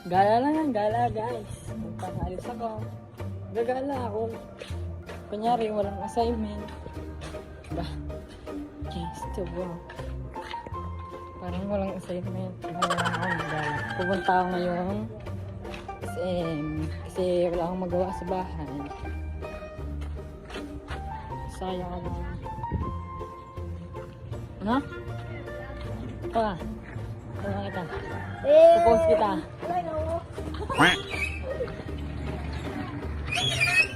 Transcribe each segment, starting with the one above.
Gala lang yan, gala guys. Kung alis ako, gagala ako. Kunyari, walang assignment. Ba? Yes, to bro. Parang walang assignment. Gala ako, gala. Pupunta ako ngayon. Kasi wala akong magawa sa bahay. Sayang ako. Ano? Pa? Ano kita? Popost kita.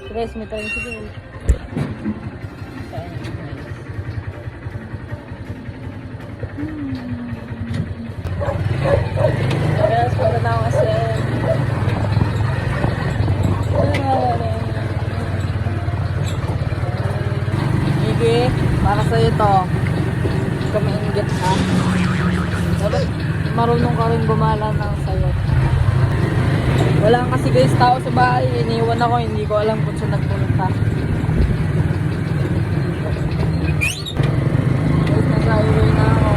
Guys, may tricycle. Guys, punta na ako kasi. Migi, para sa'yo to. Huwag ka mainggit ha. Dapat marunong ka rin gumala ng sayo. Wala kasi guys tao sa bahay. Iniwan ako, hindi ko alam kung saan nagpunta. Guys, nasa highway na ako.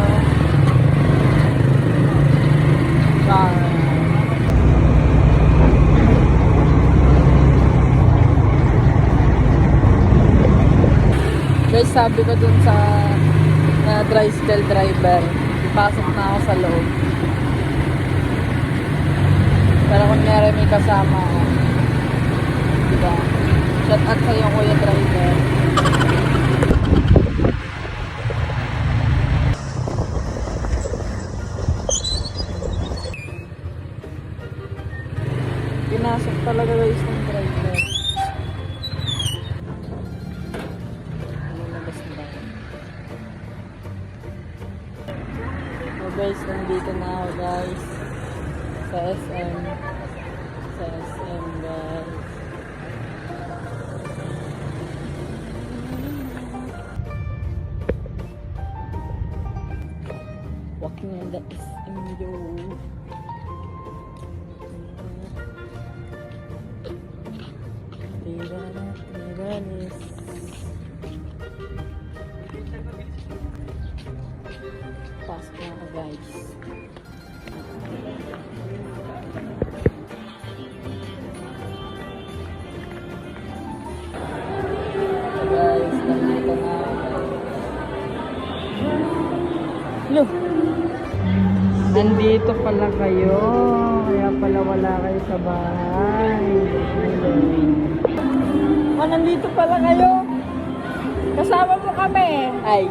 Guys, sabi ko dun sa tricycle driver, pasok na ako sa loob. Pero kunyari may kasama ako. Diba? Shout out sa'yo kuya driver. Pinasok talaga guys ng driver. Lumabas na ba? So guys, nandito na ako guys. Sa SM. Sa SM guys. Walking on the SM yo. Tiranis. Pasok na ako guys. Guys, nandito na. Hello. Nandito pala kayo. Kaya pala wala kayo sa bahay. Oh, nandito pala kayo. Kasama mo kami. Ay.